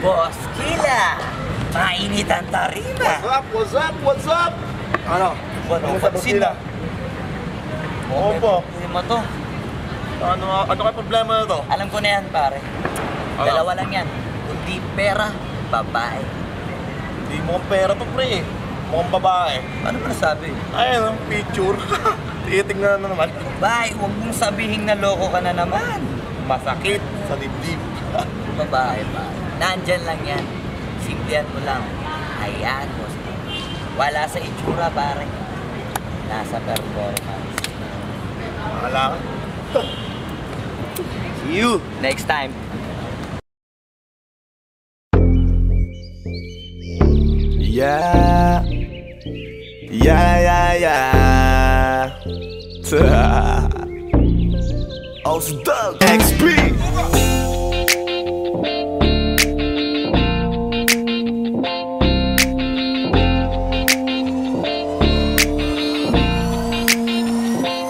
Boss Killa, mainit ang tarima. What's up? What's up? Ano? Ano pansin na? Oo po. Hindi mo to. Ano kayo problema na to? Alam ko na yan, pare. Dalawa lang yan. Kundi pera, babae. Hindi mo pera to, pre. Mukhang babae. Ano ba nasabi? Ayun, picture. Titingnan na naman. Babae, huwag mong sabihin na loko ka na naman. Masakit. Sa dibdib. Babae pa. Nandyan lang yan. Simplihan mo lang. Ayan mo. Wala sa itsura, pare. Nasa performance. Wala ka. See you next time. Yeah. Ozdog XP.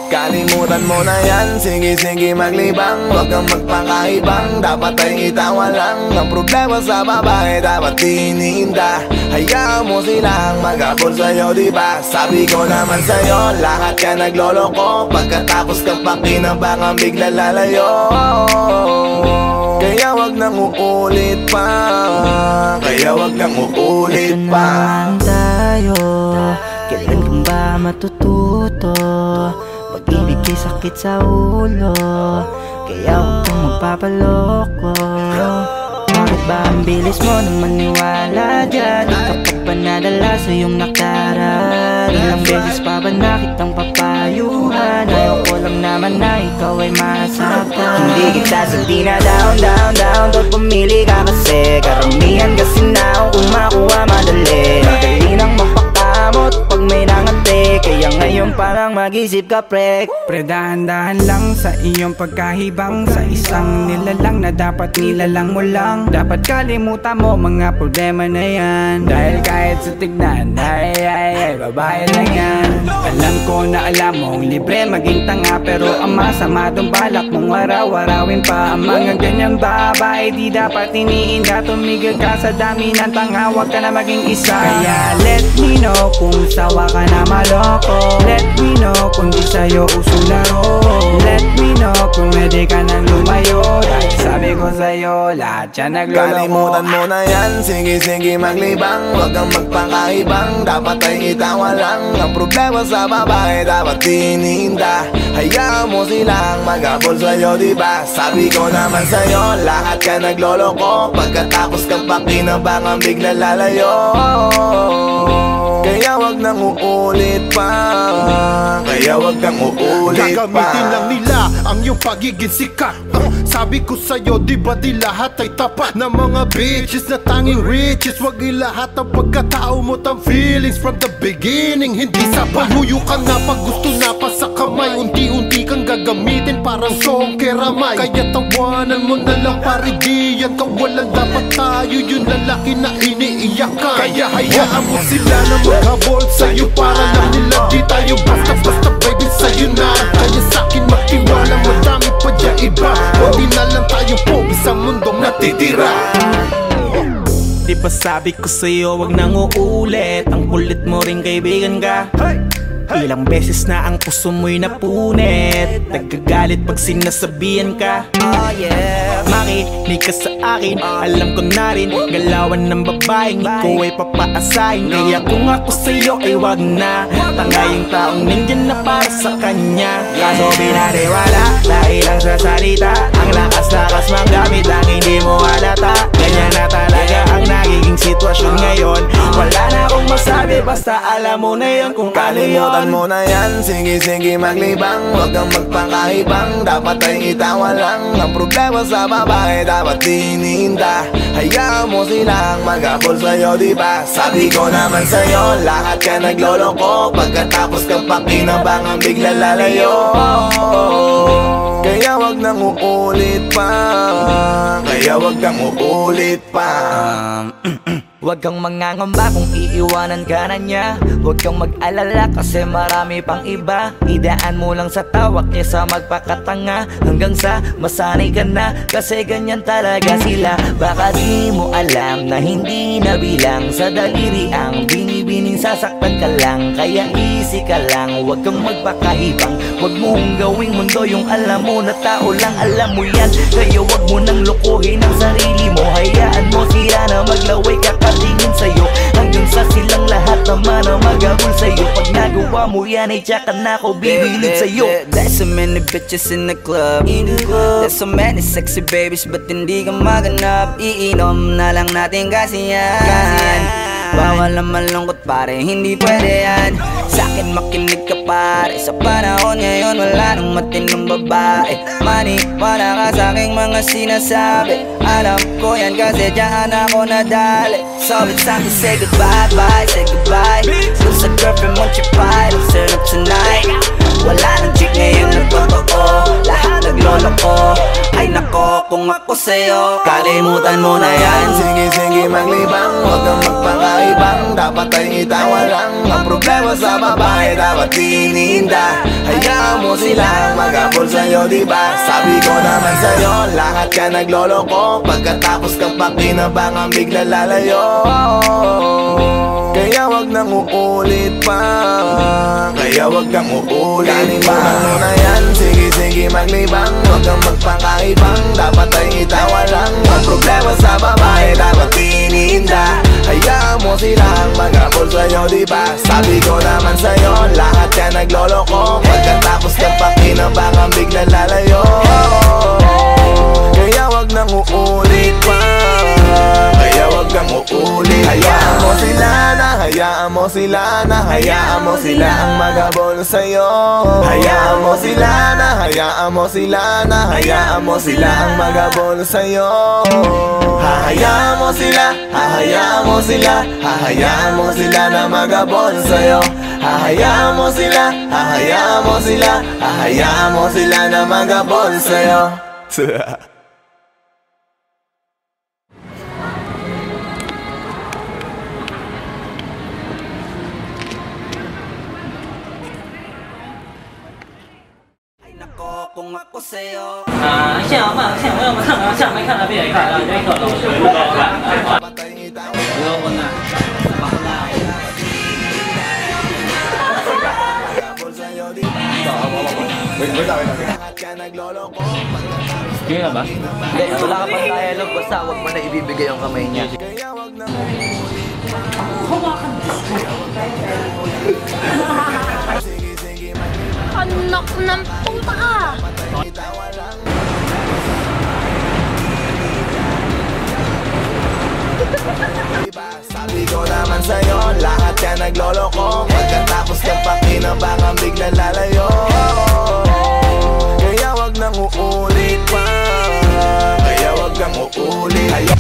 Kalimutan mo na yan, sige maglibang. Huwag kang magpakaibang, dapat ay itawa lang. Ang problema sa babae, dapat tinihinda. Hayaan mo silang mag-abol sa'yo, diba? Sabi ko naman sa'yo, lahat ka nagloloko. Pagkatapos kang pakinabangan, bigla lalayo. Kaya wag nang uulit pa. Kaya wag nang uulit Ito pa. naman tayo, kailan kang ba matututo? Pag-ibig ay sakit sa ulo, kaya huwag kang magpapaloko. Bakit ba ang bilis mo na maniwala dyan? Di ka pa ba nadala sa iyong nakaraan? Ilang beses pa ba nakitang papayuhan? Ayaw ko lang naman na ikaw ay masaktan. Hindi kita sabi na down Tot pumili ka kasi karamihan kasi na kung makuha madali. Madali nang mapakamot pag may nangante. Kaya ngayon parang mag-isip ka, pre. Pre, dahan-dahan lang sa iyong pagkahibang. Sa isang nilalang na dapat nilalang mo lang. Dapat kalimutan mo mga problema na yan. Dahil kahit sa tignan, ay, babae lang yan. Alam ko na alam mong libre maging tanga, pero ang masama dong balak mong araw-arawin pa. Ang mga ganyang babae di dapat iniinda. Tumigil ka sa dami ng tanga, wag ka na maging isa. Kaya let me know kung sawa ka na maloko. Let me know kung di sa'yo uso laro. Let me know kung pwede ka nang lumayo. Dahil sabi ko sa'yo, lahat yan nagloloko. Kalimutan mo na yan, sige maglibang. Huwag kang magpakaibang, dapat ay itawa lang. Ang problema sa babae, dapat tinihinda. Hayaan mo silang mag-abol sa'yo, diba? Sabi ko naman sa'yo, lahat ka nagloloko. Pagkatapos kang pakinabangan, bigla lalayo. Kaya wag nang uulit pa. Kaya wag nang uulit pa. Gagamitin lang nila ang iyong pagiging sikat. Sabi ko sa'yo, di ba di lahat ay tapat na mga bitches na tanging riches. Wag ilahat ang pagkatao mo tang feelings from the beginning. Hindi sapat, huyo ka na pag gusto na pa sa kamay. Unti-unti kang gagamitin parang song keramay. Kaya tawanan mo na lang pare, di yan kawalan. Dapat tayo yung lalaki na iniiyakan. Kaya hayaan mo sila na maghabol sa'yo, para lang nila di tayo basta-basta baby sa'yo na. Kaya sa'kin magtiwala, madami pa dyan iba. Hindi na lang tayo pogi sa mundong natitira. Di ba sabi ko sa'yo, wag nang uulit. Ang kulit mo rin kaibigan ka. Ilang beses na ang puso mo'y napunit. Nagkagalit pag sinasabihan ka. Oh yeah. Makinig ka sa akin, alam ko na rin galawan ng babaeng ikaw ay papaasahin. Kaya kung ako sa'yo ay wag na. Tanga yung taong nandyan na para sa kanya. Kaso binariwala dahil lang sa salita. Ang lakas-lakas magamit lang hindi mo halata. Ganyan na talaga ang nagiging sitwasyon ngayon. Wala na akong masabi, basta alam mo na yun kung ano yun. Kalimutan mo na yan, sige maglibang. Huwag kang magpakaibang, dapat ay itawa lang. Ang problema sa babae, dapat tinihinda. Hayaan mo silang mag-abol sa'yo, diba? Sabi ko naman sa'yo, lahat ka nagloloko. Pagkatapos kang pakinabangan, bigla lalayo. Kaya wag nang uulit pa, kaya wag kang uulit pa. Huwag kang mangangamba kung iiwanan ka na niya. Huwag kang mag-alala kasi marami pang iba. Idaan mo lang sa tawa kesa magpakatanga, hanggang sa masanay ka na, kasi ganyan talaga sila. Baka di mo alam na hindi nabilang sa daliri ang binibining sasaktan ka lang. Kaya easy ka lang, huwag kang magpakahibang. Huwag mong gawing mundo yung alam mo na tao lang alam mo yan. Kaya huwag mo nang lokohin ang sarili mo. Hayaan mo sila na maglaway kakatingin sa'yo, hanggang sa silang lahat naman na magabol sa'yo. Pag nagawa mo yan ay tsaka na ako bibilid sa'yo. There's so many bitches in the club. There's so many sexy babies, but hindi ka maganap. Iinom na lang natin kasi yan. Bawal na malungkot pare, hindi pwede yan. Sa'kin makinig ka pare, sa panahon ngayon wala nang matinong babae. Maniwala ka sa'king mga sinasabi, alam ko yan kasi dyan ako nadali. So it's time to say goodbye, bye, say goodbye. Dun sa girlfriend mo chipay, let's turn up tonight. Wala nang chick ngayon na totoo, lahat naglolo ko. Ay nako, kung ako sa'yo, kalimutan mo na yan. Sige maglibang, huwag kang magpakaibang. Dapat ay itawa lang, ang problema sa babae dapat tininda. Hayaan mo silang magabol sa'yo, diba? Sabi ko naman sa'yo, lahat ka nagloloko. Pagkatapos kang pakinabangan bigla lalayo. Kaya wag nang uulit pa, kaya wag kang uulit pa. Kalimutan mo na yan, sige maglibang. Huwag kang magpakaibang, dapat ay itawa lang. Ang problema sa babae dapat tininda. Hayaan mo silang magabol sa'yo, diba? Sabi ko naman sa'yo, lahat ka nagloloko. Pagkatapos kang pakinabangan bigla lalayo. Kaya wag nang uulit pa, kaya wag kang uulit. Hayaan mo sila na, hayaan mo sila na, hayaan mo sila ang magabol sa'yo. Hayaan mo sila na, hayaan mo sila na, hayaan mo sila ang magabol sa'yo. Hahayaan mo sila, hahayaan mo sila, hahayaan mo sila na magabol sa'yo. Hahayaan mo sila, hahayaan mo sila, hahayaan mo sila na magabol sa'yo. Kung ako sa'yo, 像嘛，像我们看啊，像没看到别人看到，这个老师不高看。不要问呐，Sige na ba? Hindi, wala ka pang dialogue, basta huwag mo na ibibigay yung kamay niya. Anak ng puta ka! Sabi ko naman sa'yo, lahat ka nagloloko. Pagkatapos kang pakinabangan bigla lalayo. Kaya wag nang uulit pa, kaya wag kang uulit.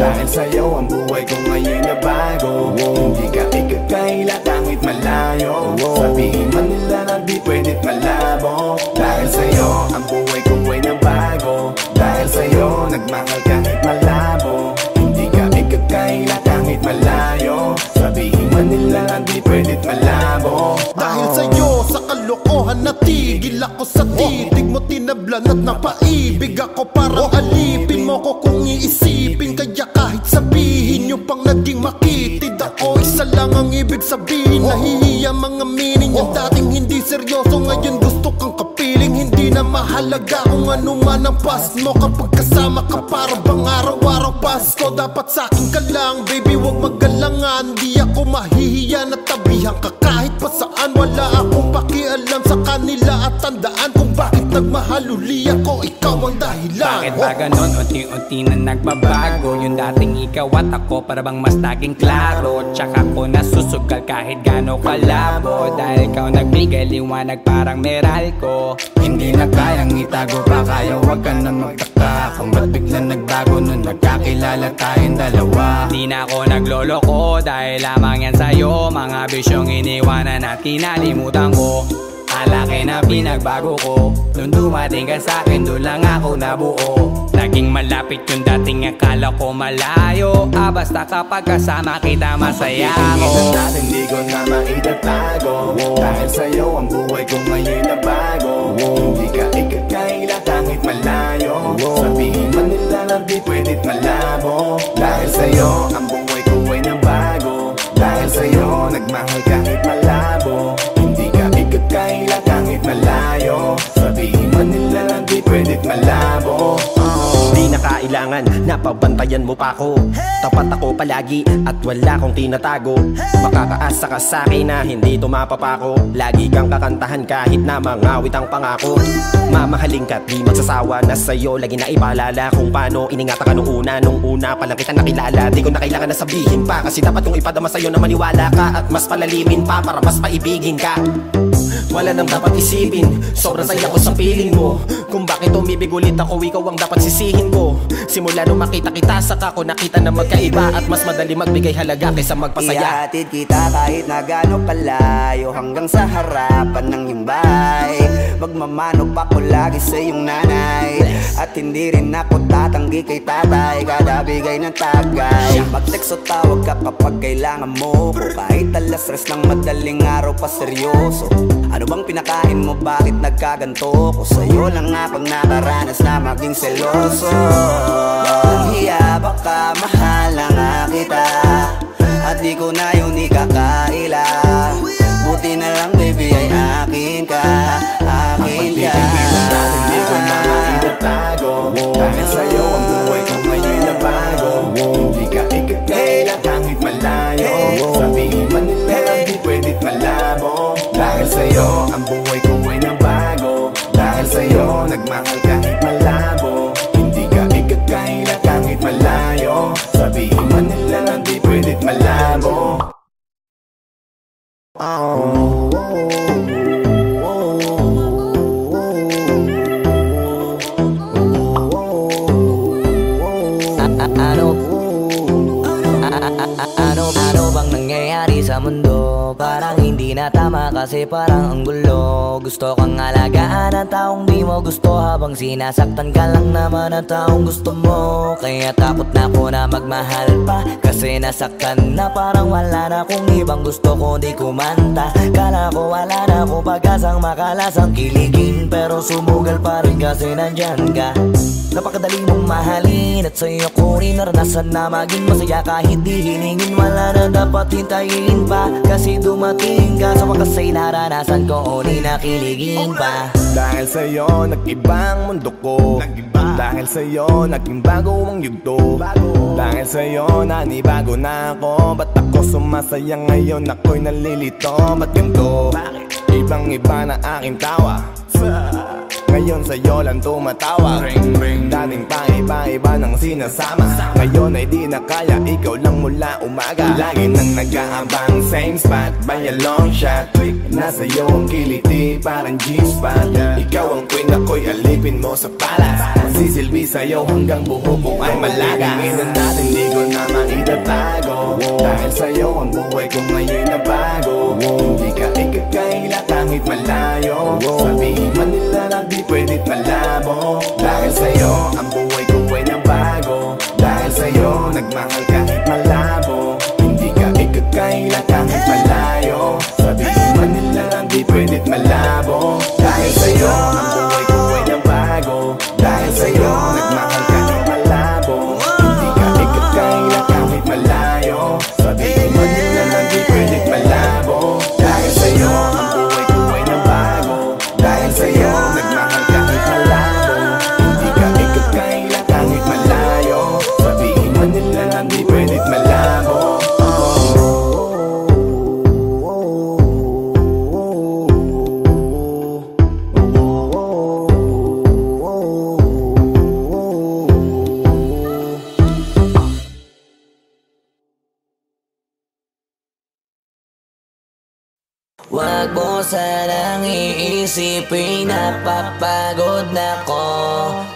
Dahil sa'yo ang buhay ko ngayon na bago. Hindi ka ikakaila kahit malayo. Sabihin man nila na di pwedit malabo. Dahil sa'yo ang buhay ko ay nabago. Dahil sa'yo nagmahal kahit malabo. Hindi ka ikakaila kahit malayo. Sabihin man nila na di pwedit malabo. Dahil sa'yo sa kalokohan natigil ako sa titig mo. Tinablan at napaibig ako, parang alipin mo ko kung iisipin. Kaya kahit sabihin nyo pang naging makitid ako, isa lang ang ibig sabihin. Nahihiya mga meaning. Yung dating hindi seryoso ngayon gusto kang kapiling. Hindi na mahalaga mahalaga kung ano man ang past mo. Kapag kasama ka para bang araw-araw Pasko. Dapat sa'kin ka lang baby, wag magalangan. Di ako mahihiya na tabihan ka kahit pa saan. Wala akong pakialam sa kanila at tandaan kung bakit nagmahal uli ako, ikaw ang dahilan. Bakit ba ganon? Unti-unti na nagbabago. Yung dating ikaw at ako para bang mas naging klaro. Tsaka ko nasusugal kahit gano'n kalabo. Dahil ikaw nagbigay liwanag parang Meralco. Hindi na kayang itago pa, kaya wag ka na magtaka kung ba't biglang nagbago nung nagkakilala tayong dalawa. Di na ako nagloloko dahil lamang yan sa'yo. Mga bisyong iniwanan at kinalimutan ko. Alaki na pinagbago ko. Nung dumating ka sa'kin, doon lang ako nabuo. Naging malapit yung dating akala ko malayo. Basta kapag kasama kita masaya ako. Tingin natin di ko na maitatago. Dahil sa'yo ang buhay ko ngayon na bago. Hindi ka ikakaila kahit malayo. Sabihin man nila na di pwedit malabo. Dahil sa'yo ang buhay ko ay nabago. Dahil sa'yo nagmahal kahit malabo. Hindi ka ikakaila kahit malayo. Sabihin man nila na di pwedit malabo. Di na kailangan, napabantayan mo pa ako. Tapat ako palagi at wala kong tinatago. Makakaasa ka sa'kin na hindi tumapapako. Lagi kang kakantahan kahit na mangawit ang pangako. Mamahalin ka't di magsasawa na sa'yo. Lagi na ipaalala kung paano iningatan ka nung una pa lang kita nakilala. Di ko na kailangan na sabihin pa, kasi dapat kong ipadama sa'yo na maniwala ka. At mas palalimin pa para mas paibigin ka. Wala nang dapat isipin, sobrang saya ko sa feeling mo. Kung bakit umibig ulit ako, ikaw ang dapat sisihin ko. Simula nung makita kita, saka ko nakita na magkaiba. At mas madali magbigay halaga kaysa magpasaya. Ihatid kita kahit na gano'ng kalayo, hanggang sa harapan ng iyong bahay. Magmamano pa ko lagi sa iyong nanay. At hindi rin ako tatanggi kay tatay, kada bigay ng tagay. Mag-text o tawag ka kapag kailangan mo ko. Kahit alas 3 ng madaling araw pa seryoso. Ano bang pinakain mo, bakit nagkaganto ko? Sa'yo lang ako nakaranas na maging seloso. Ang hiya baka mahal na nga kita, at di ko na yun ikakaila. Buti na lang baby ay akin ka, akin ka. Hindi ko na maitatago. Dahil sa'yo ang buhay ko ngayon na bago. Hindi ka ikakaila kahit malayo. Sabihin man nila di pwedit malabo. Dahil sa'yo ang buhay ko ay nabago. Dahil sa'yo nagmahal kahit malabo. Hindi ka ikakaila kahit malayo. Sabihin man nila di pwedit malabo. Ano bang nangyayari sa mundo? Parang hindi na tama kasi parang ang gulo. Gusto kang alagaan ang taong di mo gusto, habang sinasaktan ka lang naman ang taong gusto mo. Kaya takot na ako na magmahal pa, kasi nasaktan na parang wala na akong ibang gusto kundi kumanta. Kala ko wala na ako pag-asang makalasang kiligin, pero sumugal pa rin kasi nandyan ka. Napakadali mong mahalin at sa'yo ko rin naranasan na maging masaya kahit di hilingin. Wala na dapat hintayin pa, kasi dumating ka. Sa wakas ay naranasan ko o di nakiligin pa. Dahil sa'yo nag-ibang mundo ko. Dahil sa'yo naging bago ang yugto. Dahil sa'yo nanibago na ako. Ba't ako sumasaya ngayon, ako'y nalilito? Ba't ganito? Ibang iba na aking tawa. Ngayon sa'yo lang tumatawa. Dating pa iba-iba ng sinasama. Ngayon ay di na kaya, ikaw lang mula umaga. Lagi nang nag-aabang, same spot by a long shot. Nasa iyo ang kiliti, parang G-spot. Ikaw ang queen, ako'y alipin mo sa palas. Magsisilbi sa'yo hanggang buho ko ay malaga. Tingnan natin, di ko na maitatago. Dahil sa'yo ang buhay ko ngayon na bago. Hindi ka ikakaila kahit malayo. Sabihin man nila na di pwedit malabo. Dahil sa'yo ang buhay ko ay nabago. Dahil sa'yo nagmahal kahit malabo. Hindi ka ikakaila kahit malayo. Sabihin man nila na di pwedit malabo. Dahil sa'yo ang buhay ko ay nabago. Dahil sa'yo nagmahal kahit malabo. Hindi ka ikakaila kahit malayo. Sabihin man nila na di pwedit malabo. Dahil sa'yo ang buhay ko ay nabago. Dahil sa'yo nagmahal kahit malayo. sanang iisipin, napapagod na ko.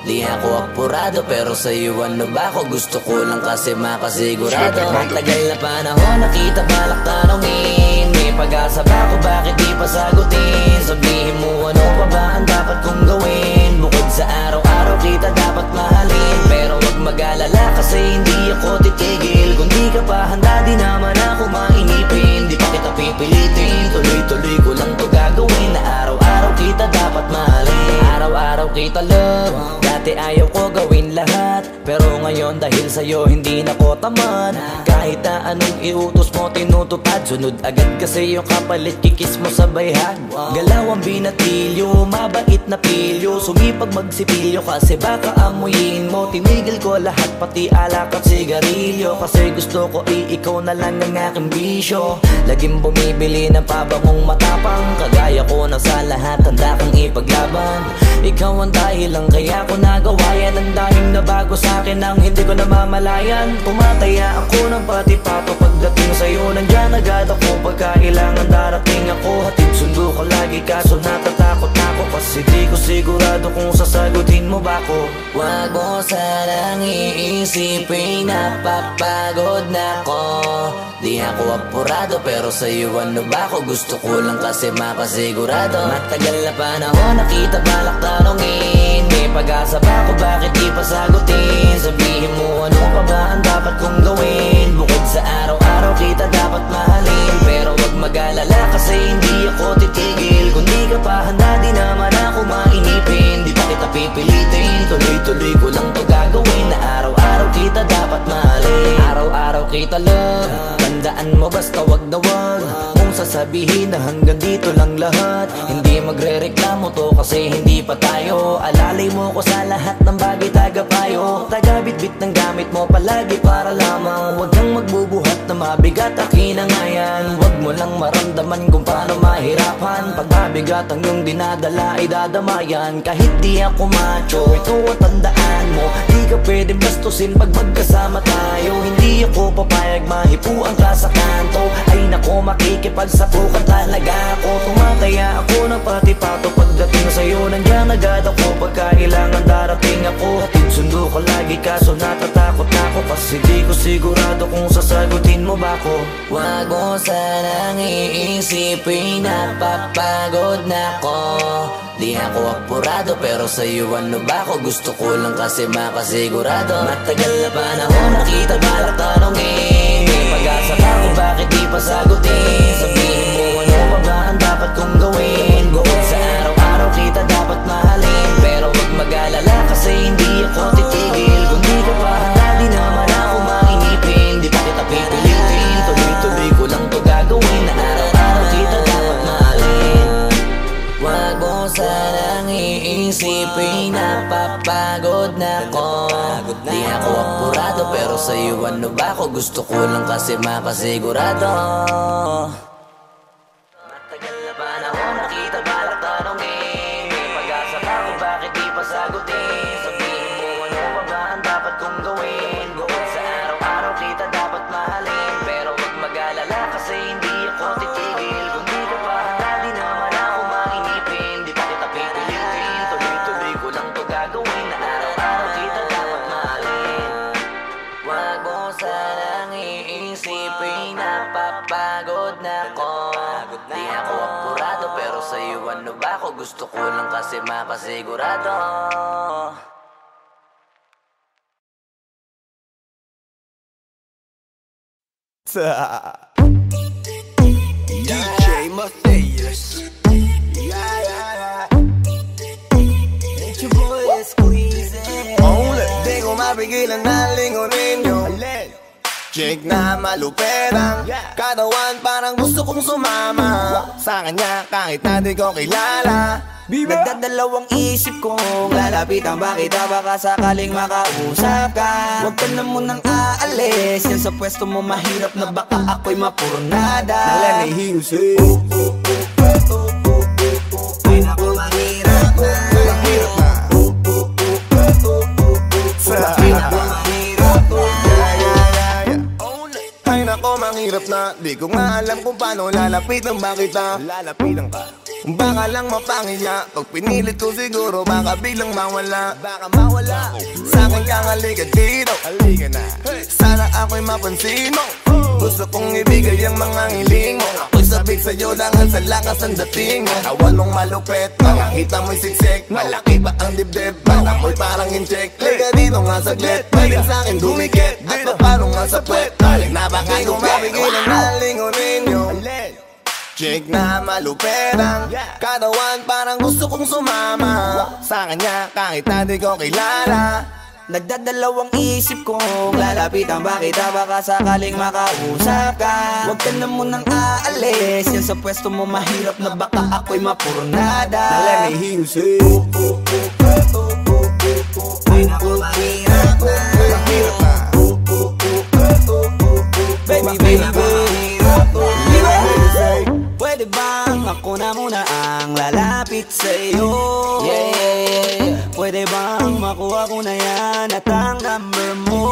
Di ako apurado pero sa'yo ano ba ako? Gusto ko lang kasi makasigurado. Matagal na panahon nakita balak tanongin, may pag-asa ba ako, bakit di pa sagutin? Sabihin mo ano pa ba ang dapat kong gawin? Bukod sa araw-araw kita dapat mahalin, pero wag mag-alala kasi hindi ako titigil. Kung di ka pa handa di naman ako mainipin, di pa kita pipilitin, tuloy-tuloy ko lang to gagawin. Na araw-araw kita dapat mahalin, araw-araw kita love. Dati ayaw ko gawin lahat, pero ngayon dahil sa'yo hindi na ko tamad. Kahit na anong iutos mo tinutupad, sunod agad kasi yung kapalit kikis mo sa bayhan. Galaw ang binatilyo, mabait na pilyo, sumipag magsipilyo kasi baka amuyin mo. Tinigil ko lahat pati alak at sigarilyo, kasi gusto ko ikaw na lang ang aking bisyo. Laging bumibili ng pabangong matapang, kagaya ko na sa lahat handa kang ipaglaban. Ikaw ang dahilan kaya ko nagawa yan, ang daming nabago sa'kin ang hindi ko namamalayan. Pumataya ako ng pati-pato, pagdating sa'yo nandyan agad ako. Pagkailangan darating ako, hatid sundo ka lagi kaso natatakot ako, kasi di ko sigurado kung sasagutin mo ba ko. Wag mo sanang iisipin, napapagod na ko. Di ako apurado pero sa'yo ano ba ako? Gusto ko lang kasi makasigurado. Matagal na panahon nakita balak tanongin, may pag-asa ba ako, bakit di pa sagutin? Sabihin mo ano pa ba ang dapat kong gawin? Bukod sa araw-araw kita dapat mahalin, pero wag mag-alala kasi hindi ako titigil. Kung di ka pa handa di naman ako mainipin, di pa kita pipilitin, tuloy-tuloy ko lang to gagawin. Na araw-araw kita dapat mahalin, araw-araw kita love. Tandaan mo basta wag na wag mong sasabihin na hanggang dito lang lahat. Hindi magre-reklamo to kasi hindi pa tayo. Alalay mo ko sa lahat ng bagay, tagapayo. Tagabitbit ng gamit mo palagi para lamang wag kang magbubuhat na mabigat, akin na nga yan. Wag mo lang maramdaman kung paano mahirapan, pag mabigat ang iyong dinadala ay dadamayan. Kahit di ako macho, ito ang tandaan mo, di ka pwedeng bastusin pag magkasama tayo. Hindi ako papayag mahipuan ka sa kanto, ay nako makikipagsapukan talaga ako. Tumataya ako ng pati-pato, pagdating sa'yo nandyan agad ako. Pagkailangan darating ako, hatid sundo ko lagi kaso natatakot ako, kasi di ko sigurado kung sasagutin mo ba ko. Wag mo sanang iisipin, napapagod na ko. Di ako apurado pero sa'yo ano ba ako? Gusto ko lang kasi makasigurado. Matagal na panahon nakita balak tanongin, may pag-asa ba ako, bakit di pa sagutin? Sabihin mo ano pa ba ang dapat kong gawin? Bukod sa araw-araw kita dapat mahalin, pero wag mag-alala kasi hindi ako titigil. Kung di ka pa handa di naman ako mainipin, di pa kita pipilitin, tuloy-tuloy ko lang to gagawin. Na araw-araw kita dapat mahalin. Wag mo sanang iisipin, napapagod na ko. Di ako apurado pero sa'yo ano ba ako? Gusto ko lang kasi makasigurado. Matagal na panahon nakita balak tanongin, may pag-asa ba ako, bakit di pa sagutin? Sabihin mo ano pa ba ang dapat kong gawin? Bukod sa araw-araw kita dapat mahalin, pero wag mag-alala kasi hindi ako titigil. Kung di ka pa handa di naman ako mainipin, di pa kita pipilitin, tuloy-tuloy ko lang to gagawin. Na araw-araw kita dapat mahalin. Wag mo sanang iisipin, napapagod na ko. Di ako apurado pero sa'yo ano ba ako? Gusto ko lang kasi makasigurado. DJ Matthias. It's your boy Squeezy. Di ko mapigilan na lingunin yung chick na maluperang katawan, parang gusto kong sumama sa kanya kahit na di ko kilala. Nagdadalawang isip kong lalapitan ba kita, baka sakaling makausap ka. Huwag ka na munang aalis, yan sa pwesto mo mahirap na baka ako'y mapurnada. Nalanihiusin ay naku mahirap na, mahirap na. Ay nako, manghirap na. Di ko nga alam kung paano lalapitan ba kita. Lalapitan ka. Baka lang mapangiya, pag pinilit ko siguro baka biglang mawala. Baka mawala. Sa'kin kang halika dito, halika na. Sana ako'y mapansin mo. Gusto kong ibigay ang mga hiling mo. Ako'y sabik sa'yo langan sa lakas ang dating mo. Awan mong malupet, makakita mo'y siksik. Malaki ba ang dibdib, mata mo'y parang incheck. Liga dito nga saglit, pwedeng sa'kin dumikit. At paparong nga sa puwet, balik na baka gumabigilan na lingunin nyo. Chick na malupet ang katawan, parang gusto kong sumama sa kanya kahit na di ko kilala. Nagdadalawang isip kong lalapitan ba kita, baka sakaling makausap ka. Huwag ka na munang aalis, yan sa pwesto mo mahirap na baka ako'y mapurnada. Now let me hear you say ay naku mahirap na, mahirap na. Baby, baby, mahirap na. Pwede bang ako na muna ang lalapit sa'yo? Yeah. Pwede bang makuha ko na yan at ang number mo?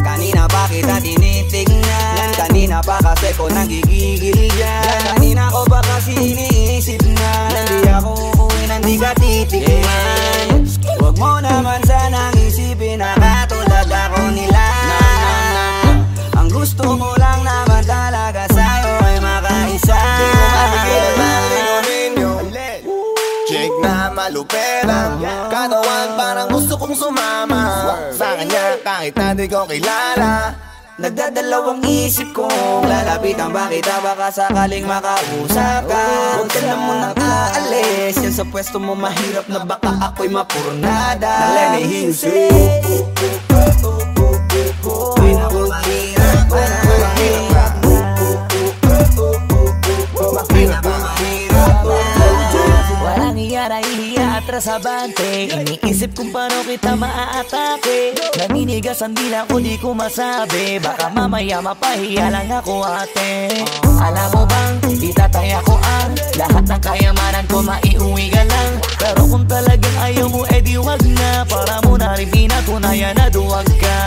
Kanina pa kita tinitignan, kanina pa kasi ko nagigigil dyan. Kanina ko pa kasi iniisip na hindi ako uuwi nang di ka titignan. Huwag mo naman sanang isipin na katulad ako nila. Ang gusto ko lang naman talaga sa'yo ay makaisa. Di ko mapigilan na lingunin nyo. Chick na malupet ang katawan, parang gusto kong sumama sa kanya kahit na di ko kilala. Nagdadalawang isip kong lalapitan ba kita, baka sakaling makausap ka. Huwag ka na munang aalis, yan sa pwesto mo mahirap na baka ako'y mapurnada. Now let me hear you say ay naku mahirap, ay naku mahirap na, mahirap na, mahirap na. Walang iya na ihiya atras abante, iniisip kung paano kita maaatake. Naninigas ang dila ko, di ko masabi, baka mamaya mapahiya lang ako ate. Alam mo bang, itatay ako ang lahat ng kayamanan ko, maiuwi ka lang. Pero kung talagang ayaw mo, edi wag na, para mo na rin pinatunayan na duwag ka.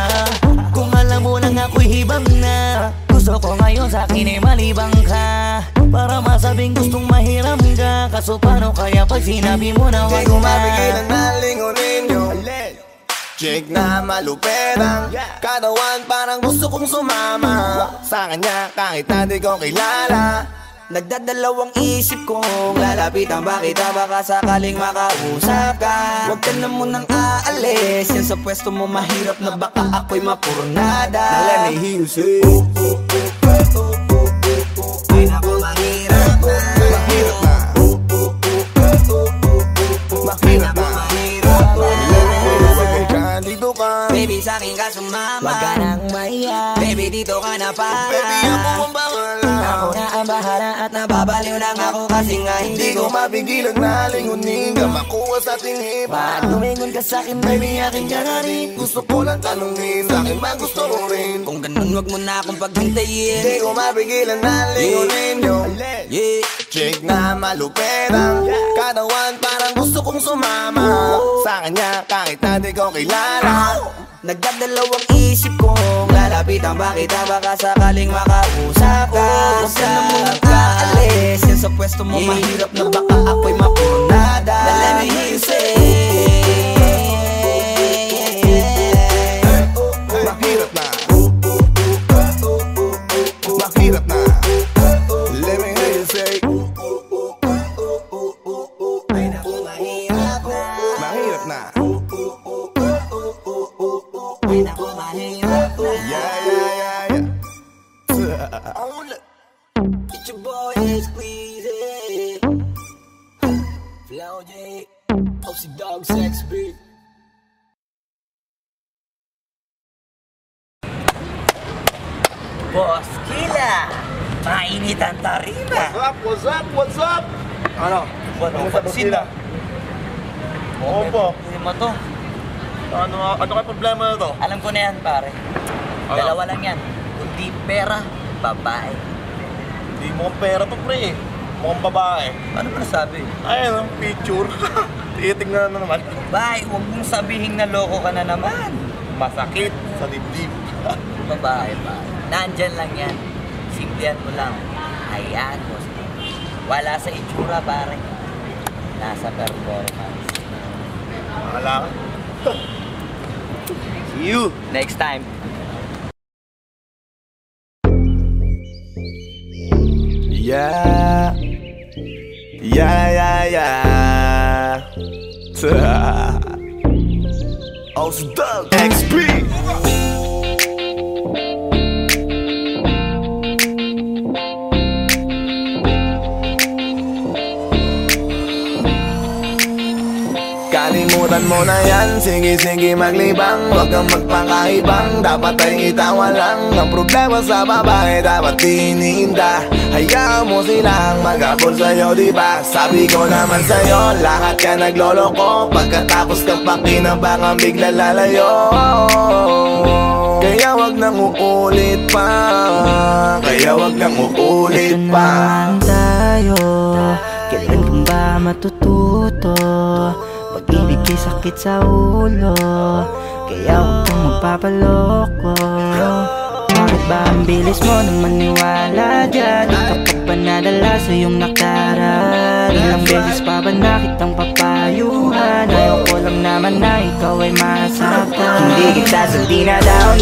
Kung alam mo lang ako'y hibang na, gusto ko ngayon sa'kin ay malibang ka, para masabing gustong mahiram ka. Kaso paano kaya pag sinabi mo na wag Di ko na? mapigilan na lingunin nyo. Chick na malupet ang katawan, parang gusto kong sumama sa kanya kahit na di ko kilala. Nagdadalawang isip kong lalapitan ba kita, baka sakaling makausap ka. Huwag ka na munang aalis, yan sa pwesto mo mahirap na baka ako'y mapurnada. Now let me hear you say ay naku mahirap na, mahirap na, mahirap na, mahirap na. Dito ka, Baby sa'kin ka sumama, Wag ka nang maiya, baby dito ka na para. baby ako ang bahala. ako na ang bahala at Nababaliw lang ako kasi nga Hindi ko mapigilan na lingunin ka, makuha sa tingin. Pag tumingon ka sa'kin, baby, akin ka na rin. Gusto ko lang tanungin, sa'kin ba gusto mo rin? kung ganun wag mo na akong paghintayin. Hindi ko mapigilan na lingunin nyo. Yeah. Chick na malupet ang katawan, parang gusto kong sumama sa kanya kahit na di ko kilala. Nagdadalawang isip kong lalapitan ba kita, baka sakaling makausap ka. Huwag ka na munang aalis, yan sa pwesto mo mahirap na baka ako'y mapurnada. Now let me hear you say Mahirap na, mahirap na. Let me hear you say mahirap na. Yeah, yeah, yeah, yeah. It's your boy Squeezy, Flow J, OC Dog Sex Beat. Boss Kila, mainit ang tarima. What's up? What's up? Ano? Ano pansin na? Oo po. Hindi mo to. Ano kayo problema na to? Alam ko na yan, pare. Dalawa lang yan. Kundi pera, babae. Hindi mo pera to, pre. Mukhang babae. Ano ba nasabi? Ayun, picture. Titingnan na naman. Babae, huwag mong sabihin na loko ka na naman. Masakit sa dibdib. Babae pa. Nandyan lang yan. Simplihan mo lang. Hayaan mo. Wala sa itsura pare. Nasa performance. Wala ka. See you next time. Yeah. Osdog XP. Kalimutan mo na yan, sige maglibang. Huwag kang magpakaibang, dapat ay itawa lang. Ang problema sa babae, dapat tinihinda. Hayaan mo silang mag-abol sa'yo, diba? Sabi ko naman sa'yo, lahat ka nagloloko. Pagkatapos kang pakinabangan, bigla lalayo. Kaya wag nang uulit pa. Kaya wag nang uulit Ito pa. naman tayo, kailan kang ba matututo? Pag-ibig ay sakit sa ulo, kaya huwag kang magpapaloko. Bakit ba ang bilis mo na maniwala dyan? Di ka pa ba nadala sa iyong nakaraan? Ilang beses pa ba nakitang papayuhan? Ayaw ko lang naman na ikaw ay masaktan. Hindi kita saldi na down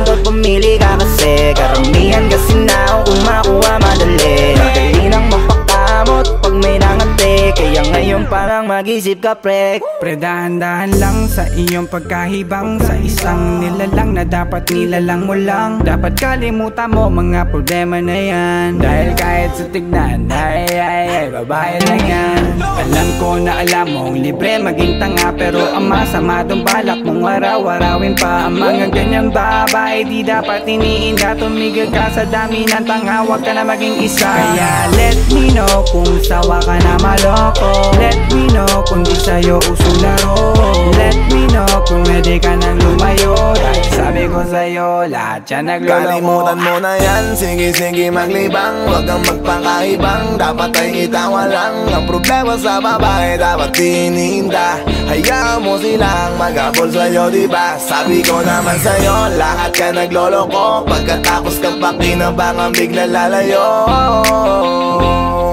Tot pumili ka kasi karamihan kasi na kung makuha madali. Madali nang mapakamot pag may nangante, kaya ngayon parang mag-isip ka pre. Pre, dahan-dahan lang sa iyong pagkahibang. Sa isang nilalang na dapat nilalang mo lang. Dapat kalimutan mo mga problema na yan. Dahil kahit sa tignan, ay, babae lang yan. Alam ko na alam mong libre maging tanga, pero ang masama dong balak mong araw-arawin pa. Ang mga ganyang babae di dapat iniinda. Tumigil ka sa dami ng tanga, wag ka na maging isa. Kaya let me know kung sawa ka na maloko. Let me know kung di sa'yo uso laro. Let me know kung pwede ka nang lumayo. Dahil sabi ko sa'yo, lahat yan nagloloko. Kalimutan mo na yan, sige maglibang. Huwag kang magpakaibang, dapat ay itawa lang. Ang problema sa babae, dapat tinihinda. Hayaan mo silang mag-abol sa'yo, diba? Sabi ko naman sa'yo, lahat ka nagloloko. Pagkatapos kang pakinabangan, bigla lalayo.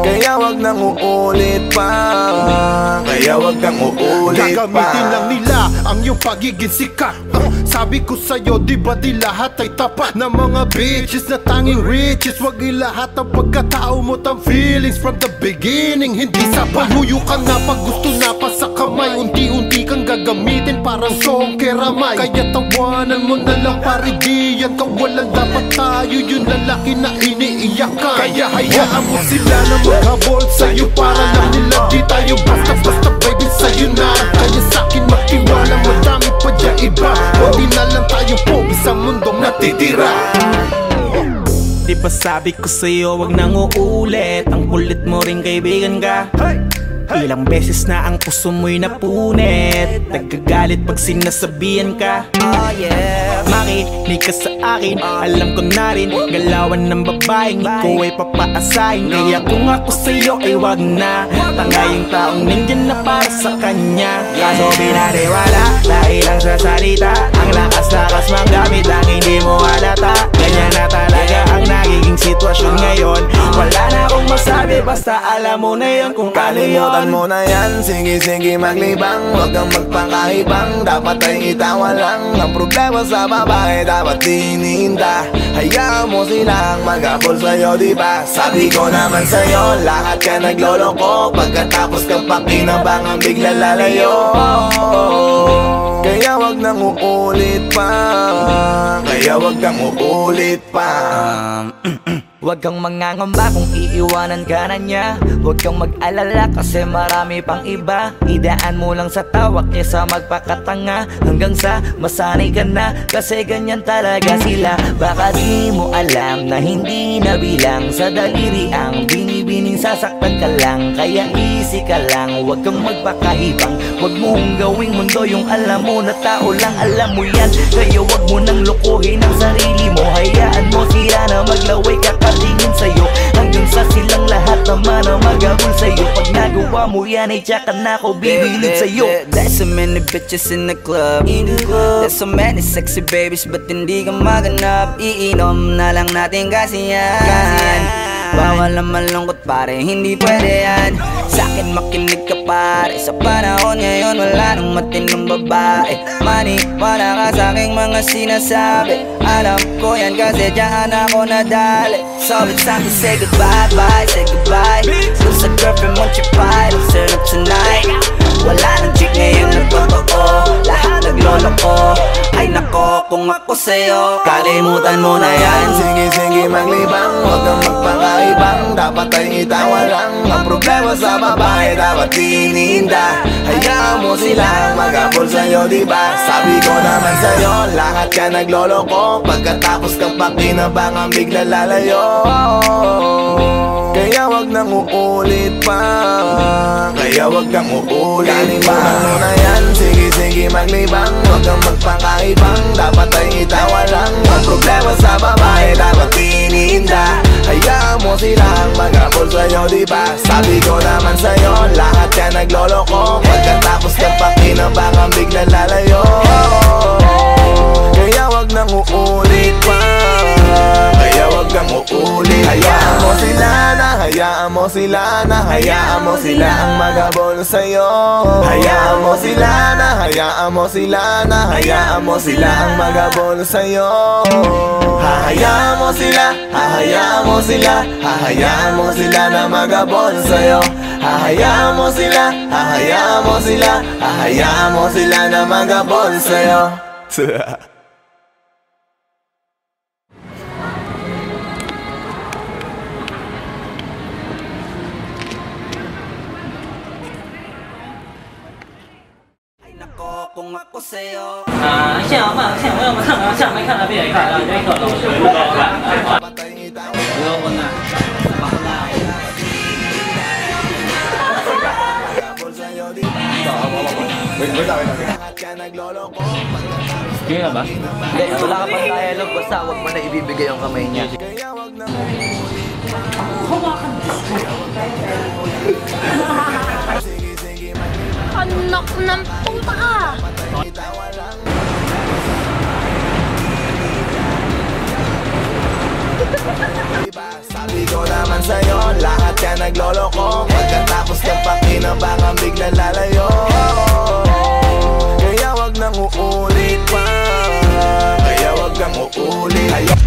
Kaya wag nang uulit pa. Kaya wag kang uulit pa. Gagamitin lang nila ang iyong pagiging sikat. Sabi ko sa'yo, di ba di lahat ay tapat na mga bitches na tanging riches. Wag ilahat ang pagkatao mo tang feelings from the beginning. Hindi sapat, huyo ka na pag gusto na pa sa kamay. Unti-unti kang gagamitin parang song keramay. Kaya tawanan mo na lang pare, di yan kawalan. Dapat tayo yung lalaki na iniiyakan. Kaya hayaan mo sila na maghabol sa'yo, para lang nila di tayo basta-basta baby sa'yo na. Kaya sa'kin magtiwala, madami pa dyan iba. Hindi na lang tayo po sa mundong natitira. Di ba sabi ko sa'yo, wag nang uulit. Ang kulit mo rin kaibigan ka. Ilang beses na ang puso mo'y napunit. Nagkagalit pag sinasabihan ka. Makinig ka sa akin, alam ko na rin galawan ng babaeng ikaw ay papaasahin. Kaya kung ako sa'yo ay wag na. Tanga yung taong nandyan na para sa kanya. Kaso binariwala dahil lang sa salita. Ang lakas-lakas manggamit lang hindi mo halata. Ganyan na talaga ang nagiging sitwasyon ngayon. Wala na akong masabi, basta alam mo na yun kung ano yun. Kalimutan mo na yan, sige maglibang. Huwag kang magpakaibang, dapat ay itawa lang. Ang problema sa babae, dapat tinihinda. Hayaan mo silang mag-abol sa'yo, diba? Sabi ko naman sa'yo, lahat ka nagloloko. Pagkatapos kang pakinabangan, bigla lalayo. Kaya wag nang uulit pa. Kaya wag kang uulit pa. Huwag kang mangangamba kung iiwanan ka na niya. Huwag kang mag-alala kasi marami pang iba. Idaan mo lang sa tawa kesa magpakatanga. Hanggang sa masanay ka na, kasi ganyan talaga sila. Baka di mo alam na hindi nabilang sa daliri ang binibining sasaktan ka lang. Kaya easy ka lang, huwag kang magpakahibang. Huwag mong gawing mundo yung alam mo na tao lang alam mo yan. Kaya huwag mo nang lokohin ang sarili mo. Hayaan mo sila na maglaway kakatingin sa'yo. Hanggang sa silang lahat naman na mag-abol sa'yo. Pag nagawa mo yan ay tsaka na ako bibilid sa'yo. There's so many bitches in the club. There's so many sexy babies, ba't hindi ka maganap? Iinom na lang natin kasi yan. Bawal ang malungkot pare, hindi pwede yan. Sa'kin makinig ka pare, sa panahon ngayon wala nang matinong babae. Maniwala ka sa'king mga sinasabi, alam ko yan kasi diyan ako nadali. So it's time to say goodbye, bye, say goodbye. Kung sa girlfriend mo chipay, let's turn up tonight. Wala nang chick ngayon na totoo, lahat naglolo ko. Ay nako, kung ako sa'yo, kalimutan mo na yan. Sige maglibang, huwag kang magpakaibang. Dapat ay itawa lang, ang problema sa babae dapat tininda. Hayaan mo silang mag-abol sa'yo, diba? Sabi ko naman sa'yo, lahat ka naglolo ko. Pagkatapos kang pakinabangan, bigla lalayo. Kaya wag nang uulit pa, kaya wag kang uulit. Kalimutan mo na yan, sige maglibang. Huwag kang magpakaibang, dapat ay itawa lang. Ang problema sa babae dapat tininda. Hayaan mo silang mag-abol sa'yo, diba? Sabi ko naman sa'yo, lahat ka naglolo ko. Pagkatapos kang pakinabangan, bigla lalayo. Kaya wag nang uulit pa, kaya wag kang uulit. Hayaan mo sila na, hayaan mo sila na, hayaan mo sila ang mag-abol sa'yo. Hayaan mo sila na, hayaan mo sila na, hayaan mo sila ang mag-abol sa'yo. Hahayaan mo sila, hahayaan mo sila, hahayaan mo sila na mag-abol sa'yo. Hahayaan mo sila, hahayaan mo sila, hahayaan mo sila na mag-abol sa'yo. Kung ako sa'yo, 像嘛，像我们看啊，像没看到别人看到，这个老师不高看，不要问呐，Sige na ba? Hindi, wala ka pang dialogue, basta huwag mo na ibibigay yung kamay niya. Anak ng puta ka! Sabi ko naman sa'yo, lahat ka naglolo ko. Pagkatapos kang pakinabangan, bigla lalayo. Kaya wag nang uulit pa, kaya wag kang uulit.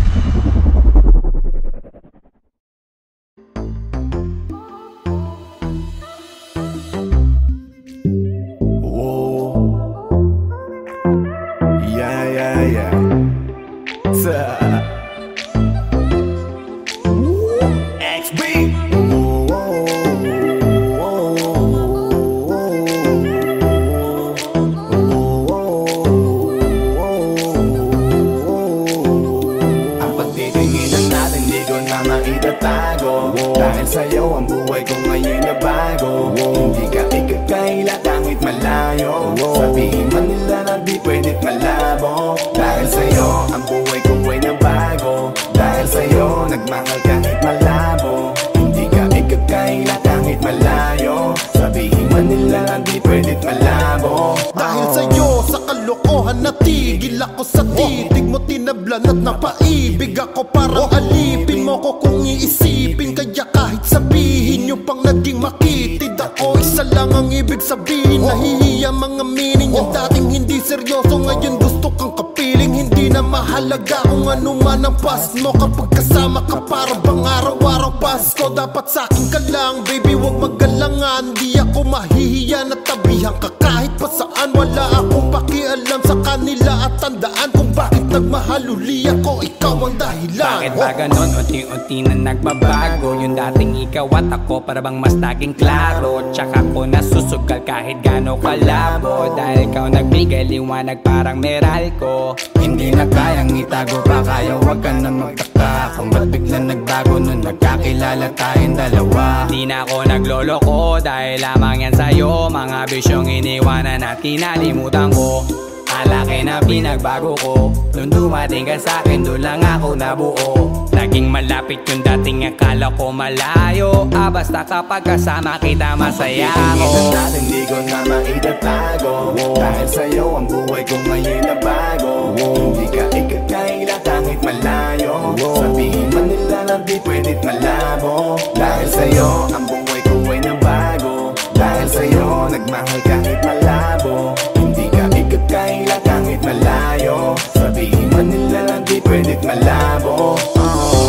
Dahil sa'yo ang buhay ko ngayon na bago. Hindi ka ikakaila kahit malayo. Sabihin man nila na di pwedit malabo. Dahil sa'yo ang buhay ko ay nabago. Dahil sa'yo nagmahal kahit malabo. Hindi ka ikakaila kahit malayo. Sabihin man nila na di pwedit malabo. Dahil sa'yo sa kalokohan natigil ako sa titig mo. Tinablan at napaibig ako parang alipin mo ko kung iisipin. Kaya kahit sabihin nyo pang naging makitid ako, isa lang ang ibig sabihin. Nahihiya mga meaning. Yung dating hindi seryoso ngayon gusto kang kapiling. Hindi na mahalaga kung ano man ang past mo. Kapag kasama ka para bang araw-araw Pasko. Dapat sa'kin ka lang baby, wag magalangan. Di ako mahihiya na tabihan ka kahit pa saan. Wala akong pakialam sa kanila at tandaan kung bakit nagmahal uli ako. Ikaw ang dahilan. Bakit ba ganon? Unti-unti na nagbabago. Yung dating ikaw at ako para bang mas naging klaro. Tsaka ko nasusugal kahit gano'n kalabo. Dahil ikaw nagbigay liwanag parang meral ko. Hindi na kayang itago pa, kaya wag ka na magtaka kung ba't biglang nagbago nung nagkakilala tayong dalawa. Di na ako nagloloko dahil lamang yan sa'yo. Mga bisyong iniwanan at kinalimutan ko. Alaki na pinagbago ko. Nung dumating ka sa'kin, doon lang ako nabuo. Naging malapit yung dating akala ko malayo. Basta kapag kasama kita masaya ako. Hindi ko na maitatago. Dahil sa'yo ang buhay ko ngayon na bago. Hindi ka ikakaila kahit malayo. Sabihin man nila na di pwedeng malabo. Dahil sa'yo, ang buhay ko ay nabago. Dahil sa'yo, nagmahal kahit malabo. Hindi ka ikakailan kahit malayo. Sabihin man nila lang di pwedeng malabo.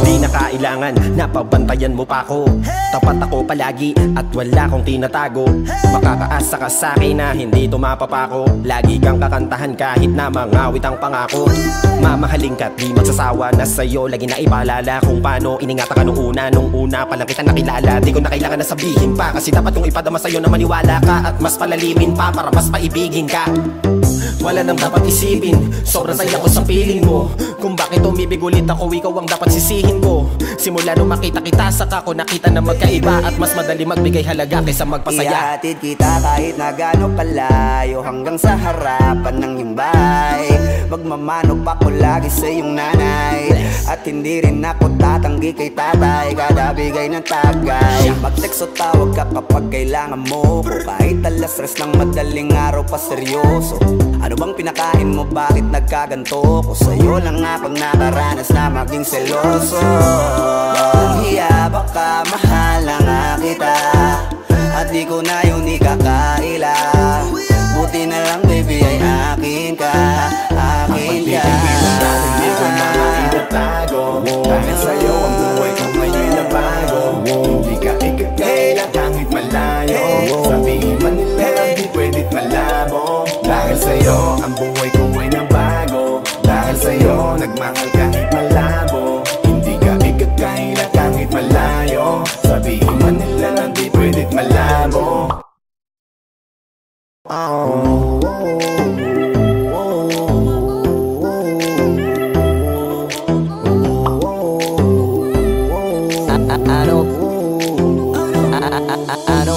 Di na kailangan, napabantayan mo pa ako. Tapat ako palagi at wala kong tinatago. Makakaasa ka sa'kin na hindi tumapapako. Lagi kang kakantahan kahit na mangawit ang pangako. Mamahalin ka't di magsasawa na sa'yo. Lagi na ipaalala kung paano iningatan ka nung una pa lang kita nakilala. Di ko na kailangan na sabihin pa, kasi dapat kong ipadama sa'yo na maniwala ka. At mas palalimin pa para mas paibigin ka. Wala nang dapat isipin, sobrang saya ko sa feeling mo. Kung bakit umibig ulit ako, ikaw ang dapat sisihin ko. Simula nung makita kita, saka ko nakita na magkaiba. At mas madali magbigay halaga kaysa magpasaya. Ihatid kita kahit na gano'ng kalayo, hanggang sa harapan ng iyong bahay. Magmamano pa ko lagi sa iyong nanay. At hindi rin ako tatanggi kay tatay, kada bigay ng tagay. Mag-text o tawag ka kapag kailangan mo ko, kahit alas stress ng madaling araw pa seryoso. Ano bang pinakain mo, bakit nagkaganto ko? Sa'yo lang ako nakaranas na maging seloso. Kung hiya baka mahal na nga kita, at di ko na yun ikakaila. Buti na lang baby ay akin ka, akin ka. Hindi ko na maitatago. Dahil sa'yo ang buhay ko ngayon nabago. Hindi ka ikakailan kahit malayo. Sabihin man nila di pwedeng malabo. Dahil sa'yo ang buhay ko ay nabago. Dahil sa'yo nagmahal kahit malabo. Hindi ka ikakailan kahit malayo. Sabihin man nila di pwedeng malabo.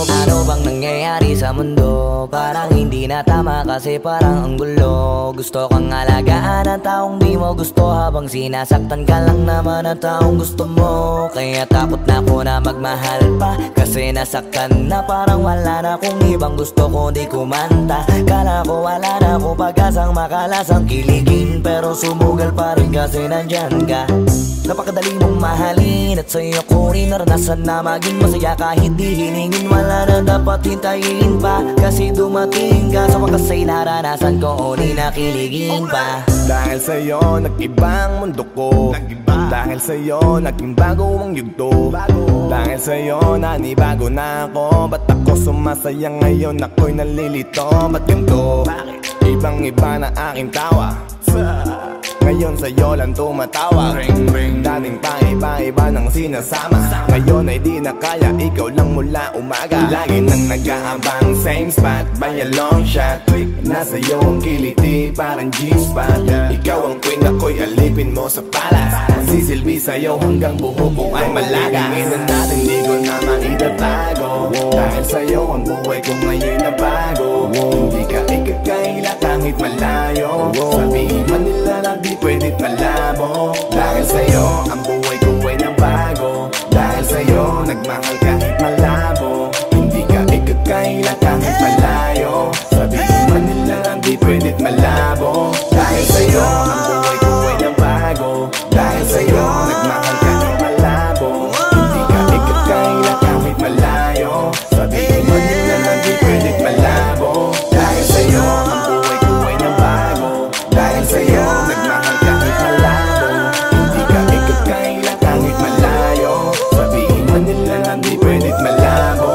Ano bang nangyayari sa mundo? Parang hindi na tama kasi parang ang gulo. Gusto kang alagaan ang taong di mo gusto, habang sinasaktan ka lang naman ang taong gusto mo. Kaya takot na ako na magmahal pa, kasi nasaktan na parang wala na akong ibang gusto kundi kumanta. Kala ko wala na ako pag-asang makalasang kiligin, pero sumugal pa rin kasi nandyan ka. Napakadali mong mahalin at sa'yo ko rin naranasan na maging masaya kahit di hilingin. Wala na dapat hintayin pa, kasi dumating ka. Sa wakas ay naranasan ko o di nakiligin pa. Dahil sa'yo nag-ibang mundo ko. Dahil sa'yo naging bago ang yugto. Dahil sa'yo nanibago na ako. Ba't ako sumasaya ngayon, ako'y nalilito? Ba't ganito? Ibang iba na aking tawa, ngayon sa'yo lang tumatawa. Dating pa iba-iba nang sinasama, ngayon ay di na kaya, ikaw lang mula umaga. Lagi nang nag-aabang, same spot by a long shot. Nasa iyo ang kiliti, parang G-spot. Ikaw ang queen, ako'y alipin mo sa palas. Magsisilbi sa'yo hanggang buho ko ay malaga. Tingnan natin, di ko na maitatago. Dahil sa'yo ang buhay ko ngayon na bago. Hindi ka ikakaila kahit malayo. Sabihin man nila na di pwedeng malabo. Dahil sa'yo ang buhay ko ay nabago. Dahil sa'yo nagmahal kahit malabo. Hindi ka ikakaila kahit malayo. Sabihin man nila na di pwedeng malabo. Dahil sa'yo ang buhay ko ay nabago. Dahil sa'yo nagmahal kahit malabo. Hindi ka ikakaila kahit malayo. Sabihin man nila na di pwedeng malabo. Dahil sa'yo ang buhay ko ay nabago. Dahil sa'yo nagmahal kahit malabo. Hindi ka ikakaila kahit malayo. Sabihin man nila na di pwedeng malabo.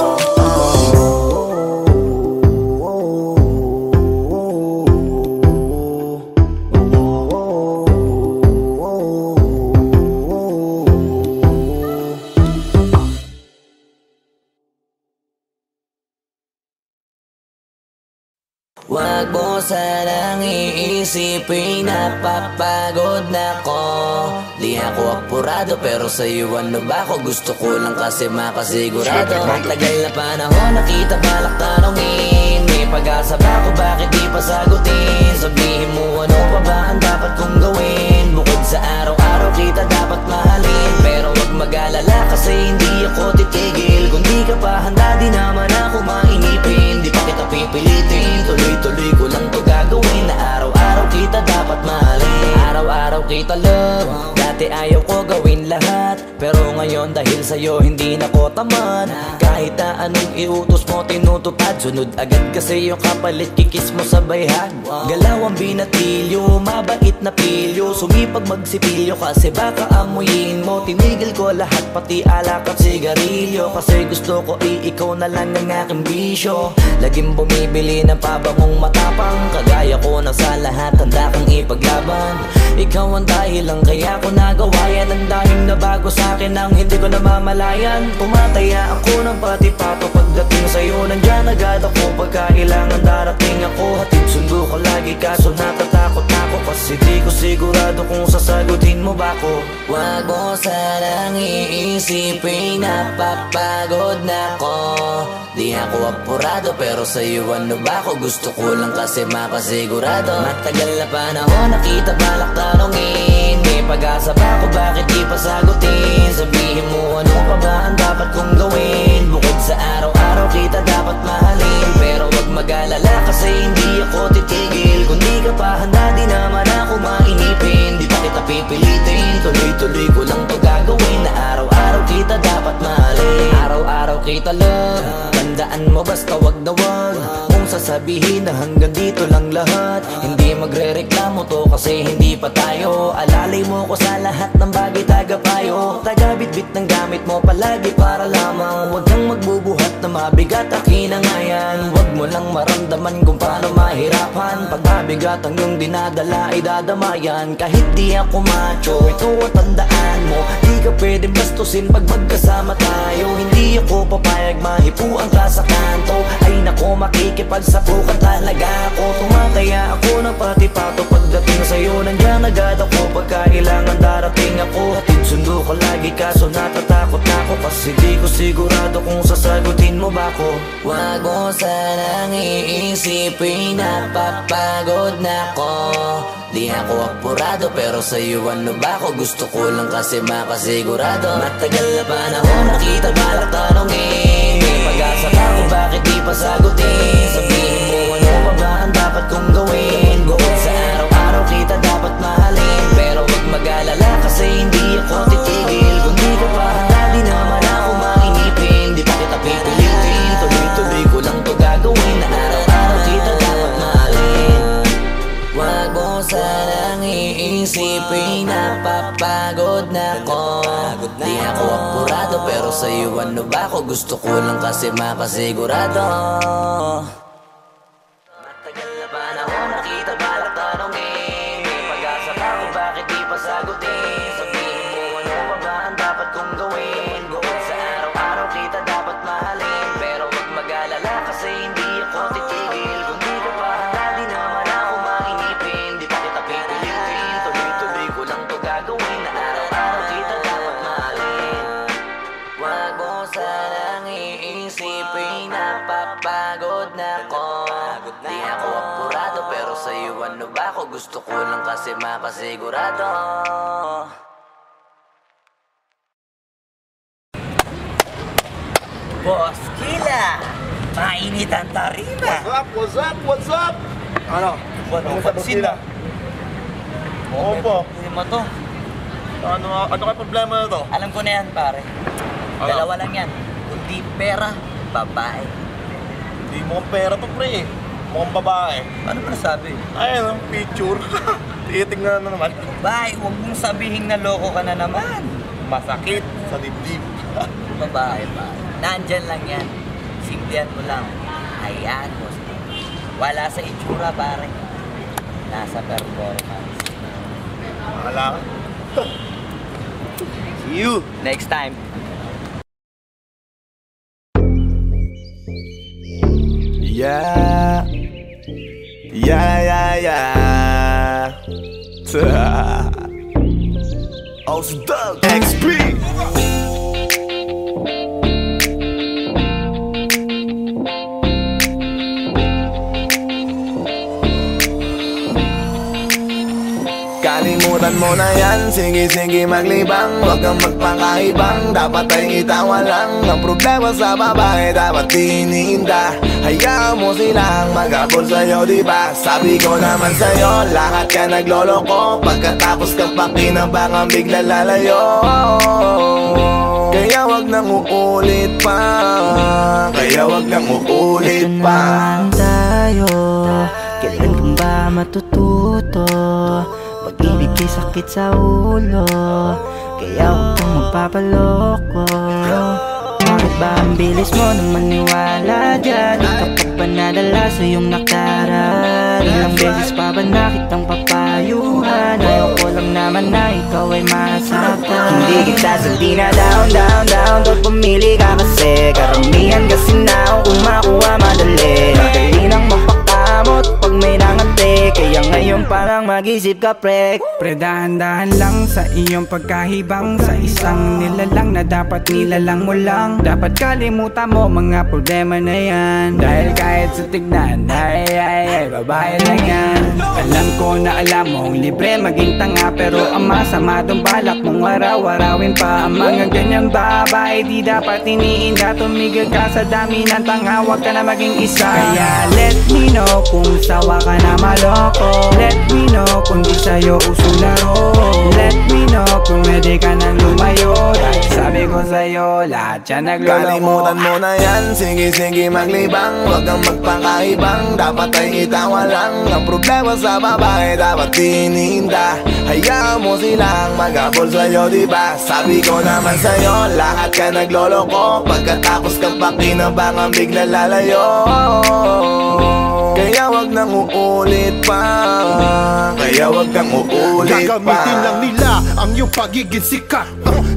Wag mo sanang iisipin, napapagod na ko. Di ako apurado, pero sa'yo ano ba ako? Gusto ko lang kasi makasigurado. Ang tagal na panahon, nakita balak tanongin. May pag-asa ba ako, bakit di pa sagutin? Sabihin mo ano pa ba ang dapat kong gawin? Bukod sa araw-araw kita dapat mahalin. Pero wag mag-alala kasi hindi ako titigil. Kung di ka pa handa, di naman ako mainipin. Di pa kita pipilitin, tuloy-tuloy ko lang to gagawin. Na araw-araw kita dapat mahalin. Araw-araw kita love, dati ayaw ko gawin lahat. Pero ngayon dahil sa'yo hindi na ko tamad. Kahit na anong iutos mo tinutupad. Sunod agad kasi yung kapalit kikis mo sa bayhan. Galaw ang binatilyo, mabait na pilyo. Sumipag magsipilyo kasi baka amuyin mo. Tinigil ko lahat pati alak at sigarilyo. Kasi gusto ko ikaw na lang ang aking bisyo. Laging bumibili ng pabangong matapang. Kagaya ko na sa lahat handa kang ipaglaban. Ikaw ang dahilan kaya ko nagawa yan. Ang daming nabago sa akin ang hindi ko namamalayan. Pumataya ako ng pati-pato pagdating sa'yo. Nandyan agad ako pagkailangan darating ako. Hatid sundo ko lagi kaso natatakot ako. Kasi di ko sigurado kung sasagutin mo ba ko. Wag mo sanang iisipin napapagod na ko. Di ako apurado pero sa'yo ano ba ko. Gusto ko lang kasi makasigurado. Matagal na panahon nakita balak tanongin. May pag-asa ba ko bakit di pa sagutin? Sabihin mo ano pa ba ang dapat kong gawin? Bukod sa araw-araw kita dapat mahalin. Pero wag mag-alala kasi hindi ako titigil. Kung di ka pa handa di naman ako mainipin. Di pa kita pipilitin, tuloy-tuloy ko lang to gagawin. Na araw-araw kita dapat mahalin. Araw-araw kita love. Tandaan mo basta wag na wag mong sasabihin na hanggang dito lang lahat. Hindi magre-reklamo to kasi hindi pa tayo. Alalay mo ko sa lahat ng bagay tagapayo. Tagabitbit ng gamit mo palagi para lamang. Huwag kang magbubuhat na mabigat akin ang ayan. Huwag mo lang maramdaman kung paano mahirapan. Pag mabigat ang iyong dinadala ay dadamayan. Kahit di ako macho, ito at tandaan mo. Di ka pwedeng bastusin pag magkasama tayo. Hindi ako papayag mahipuan ka sa kanto. Ay nako makikipagsapukan talaga ako. Tumataya ako ng pati-pato pagdating sa'yo. Nandiyan agad ako pagkailangan darating ako. Hatid sundo ko lagi kaso natatakot ako. Kasi di ko sigurado kung sasagutin mo ba ko. Wag mo sanang iisipin napapagod na ko. Di ako apurado pero sa'yo ano ba ko. Gusto ko lang kasi makasigurado. Matagal na panahon nakita balak tanongin. May pag-asa ba ko bakit di pa sagutin? Sabihin mo ano pa ba ang dapat kong gawin? Bukod sa araw-araw kita dapat mahalin. Pero wag mag-alala kasi hindi ako titigil. Kung di ka pa handa di naman ako mainipin. Di pa kita pipilitin, tuloy-tuloy ko lang to gagawin. Na araw-araw kita dapat mahalin. Wag mo sanang iisipin napapagod na ko. Di ako apurado pero sa'yo ano ba ko. Gusto ko lang kasi makasigurado. Matagal na panahon nakita balak tanongin. May pag-asa ba ko bakit di pa sagutin? Sabihin mo ano pa ba ang dapat kong gawin? Bukod sa araw-araw kita dapat mahalin. Pero wag mag-alala kasi hindi ako titigil. Kung di ka pa handa di naman ako mainipin. Di pa kita pipilitin, tuloy-tuloy ko lang to gagawin. Na araw-araw kita dapat mahalin. Wag mo sanang iisipin napapagod na ko. Di ako apurado pero sa'yo ano ba ko. Gusto ko lang kasi makasigurado. Boss Kila, mainit ang tarima. What's up? What's up? What's up? Ano? Ano pansin na? Oo po. Hindi mo to. Ano kayo problema na to? Alam ko na yan pare. Dalawa lang yan. Kundi pera, babae. Hindi mo pera to pre. Mukhang babae. Ano ba nasabi? Ayun, picture. Titingnan na naman. Babae, huwag mong sabihin na loko ka na naman. Masakit sa dibdib. Babae pa. Nandyan lang yan. Simplihan mo lang. Ayan mo. Wala sa itsura pare. Nasa performance. Wala ka. See you next time. Yeah. Doug XP. Kalimutan mo na yan, sige maglibang. Huwag kang magpakaibang, dapat ay itawa lang. Ang problema sa babae, dapat tinihinda. Hayaan mo silang mag-abol sa'yo, diba? Sabi ko naman sa'yo, lahat ka nagloloko. Pagkatapos kang pakinabangan, bigla lalayo. Kaya wag nang uulit pa, kaya wag nang uulit pa. Ito naman tayo, kailan kang ba matututo? Pag-ibig ay sakit sa ulo, kaya wag kang magpapaloko. Bakit ba ang bilis mo na maniwala dyan? Di ka pa ba nadala sa iyong nakaraan? Ilang beses pa ba nakitang papayuhan? Ayaw ko lang naman na ikaw ay masaktan. Hindi kita sabi na down Tot pumili ka kasi karamihan kasi na kung makuha madali. Madali nang mapakamot pag may nangante. Kaya ngayon parang mag-isip ka pre. Pre dahan-dahan lang sa iyong pagkahibang. Sa isang nilalang na dapat nilalang mo lang. Dapat kalimutan mo mga problema na yan. Dahil kahit sa tignan ay babae lang yan. Alam ko na alam mong libre maging tanga, pero ang masama dong balak mong araw-arawin pa. Ang mga ganyang babae di dapat iniinda. Tumigil ka sa dami ng tanga, wag ka na maging isa. Kaya let me know kung sawa ka na maloko. Let me know kung di sa'yo uso laro. Let me know kung pwede ka nang lumayo. Dahil sabi ko sa'yo, lahat yan nagloloko. Kalimutan mo na yan, sige maglibang. Huwag kang magpakaibang, dapat ay itawa lang. Ang problema sa babae, dapat tinihinda. Hayaan mo silang mag-abol sa'yo, diba? Sabi ko naman sa'yo, lahat ka nagloloko. Pagkatapos kang pakinabangan, bigla lalayo. Kaya wag nang uulit pa, kaya wag kang uulit pa. Gagamitin lang nila ang iyong pagiging sikat.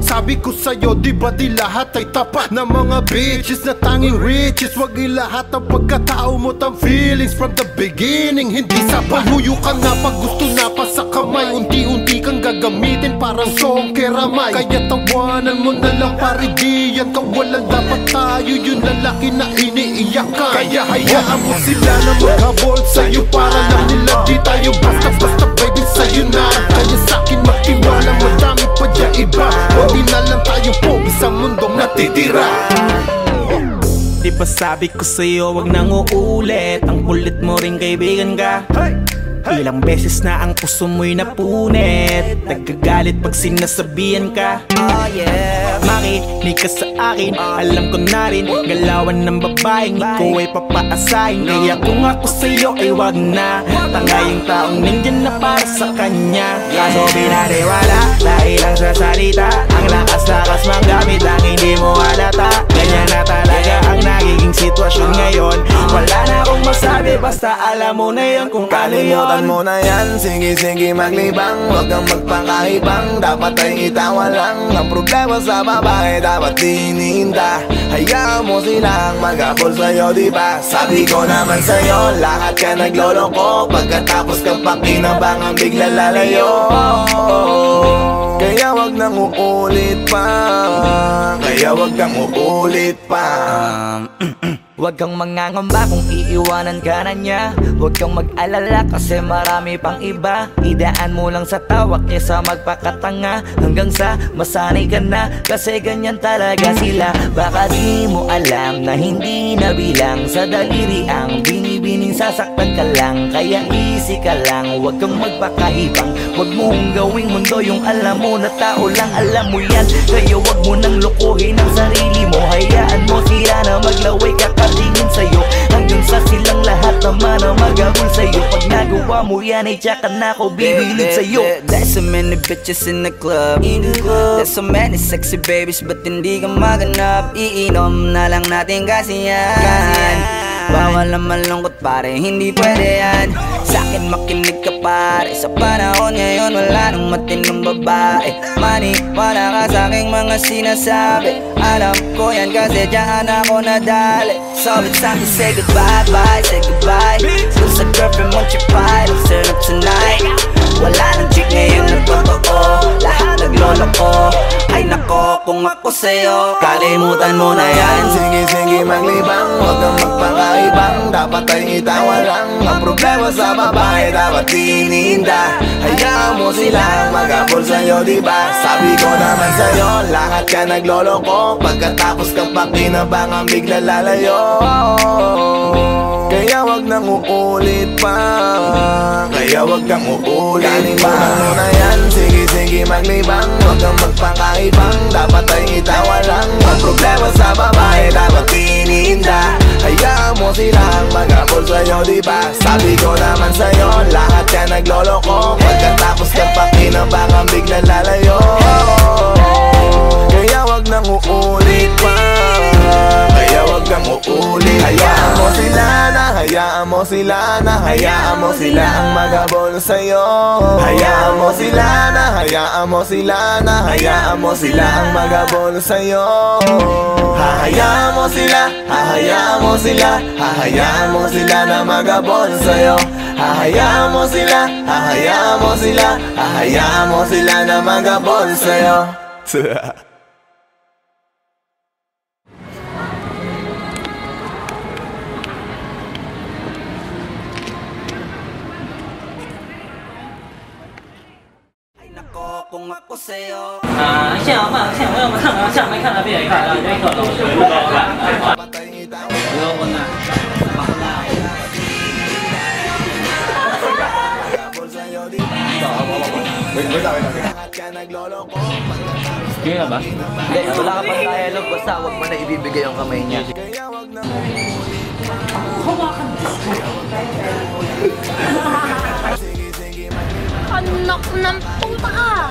Sabi ko sa'yo, di ba di lahat ay tapat na mga bitches na tanging riches. Wag ilahat ang pagkatao mo tang feelings from the beginning. Hindi sapat, huyo ka na pag gusto na pa sa kamay. Unti-unti kang gagamitin parang song keramay. Kaya tawanan mo na lang paridiyan. Kawalan dapat tayo yung lalaki na iniiyakan. Kaya hayaan mo sila na maghabol sa'yo, para lang nila di tayo basta-basta baby sa'yo na. Kaya sa'kin magtiwala, madami pa dyan iba. Hindi na lang tayo po isang mundong natitira. Di ba sabi ko sa'yo wag nang uulit. Ang kulit mo rin kaibigan ka. Ilang beses na ang puso mo'y napunit. Nagkagalit pag sinasabihan ka. Makinig ka sa akin, alam ko na rin galawan ng babaeng ikaw ay papaasahin. Kaya kung ako sa'yo ay wag na. Tanga yung taong nandyan na para sa kanya. Kaso binariwala dahil lang sa salita. Ang lakas-lakas magamit lang hindi mo halata. Ganyan na talaga ang nagiging sitwasyon ngayon. Wala na akong masabi, basta alam mo na yun kung ano yun. Kalimutan mo na yan, sige maglibang. Huwag kang magpakaibang, dapat ay itawa lang. Ang problema sa babae, dapat tinihinda. Hayaan mo silang mag-abol sa'yo, diba? Sabi ko naman sa'yo, lahat ka nagloloko. Pagkatapos kang pakinabangan, bigla lalayo. Kaya wag nang uulit pa, kaya wag kang uulit pa. Huwag kang mangangamba kung iiwanan ka na niya. Huwag kang mag-alala kasi marami pang iba. Idaan mo lang sa tawa kesa magpakatanga. Hanggang sa masanay ka na, kasi ganyan talaga sila. Baka di mo alam na hindi nabilang sa daliri ang binibining sasaktan ka lang. Kaya easy ka lang, huwag kang magpakahibang. Huwag mong gawing mundo yung alam mo na tao lang alam mo yan. Kaya huwag mo nang lokohin ang sarili mo. Hayaan mo sila na maglaway kakatingin sa'yo. Hanggang sa silang lahat naman na mag-abol sa'yo. Pag nagawa mo yan ay tsaka na ako bibilid sa'yo. There's so many bitches in the club. There's so many sexy babies, but hindi ka maganap. Iinom na lang natin kasi yan. Bawal ang malungkot pare, hindi pwede yan. Sa'kin makinig ka pare, sa panahon ngayon wala nang matinong babae. Maniwala ka sa'king mga sinasabi. Alam ko yan kasi dyan ako nadali. So it's time to say goodbye, bye, say goodbye. So sa girlfriend mo chipay, let's turn up tonight. Wala nang chick ngayon na totoo, lahat nagloloko. Ay nako kung ako sa'yo, kalimutan mo na yan, sige maglibang. Huwag kang magpakaibang, dapat ay itawa lang. Ang problema sa babae, dapat tinihinda. Hayaan mo silang mag-abol sa'yo, diba? Sabi ko naman sa'yo, lahat ka nagloloko. Pagkatapos kang pakinabangan, bigla lalayo. Kaya wag nang uulit pa, kaya wag kang uulit pa. Galing mo na yan, sige maglibang. Wag kang magpakaibang, dapat ay itawa lang. Ang problema sa babae, dapat tininda. Hayaan mo silang mag-abol sa'yo, diba? Sabi ko naman sa'yo, lahat ka nagloloko. Pagkatapos kang pakinabangan, bigla lalayo. Kaya wag nang uulit pa, kaya wag kang uulit. Hayaan mo sila na, hayaan mo sila na, hayaan mo sila ang mag-abol sa'yo. Hayaan mo sila na, hayaan mo sila na, hayaan mo sila ang mag-abol sa'yo. Hahayaan mo sila, hahayaan mo sila, hahayaan mo sila na mag-abol sa'yo. Hahayaan mo sila, hahayaan mo sila, hahayaan mo sila na mag-abol sa'yo. Kung ako sa'yo 想嘛，想要么看啊，想没看啊，别看啊，别看了，不高看。Ayoko na. Bakla. Sige na ba? Hindi, wala ka pang dialogue. Basta huwag mo na ibibigay yung kamay niya. Anak ng puta ka!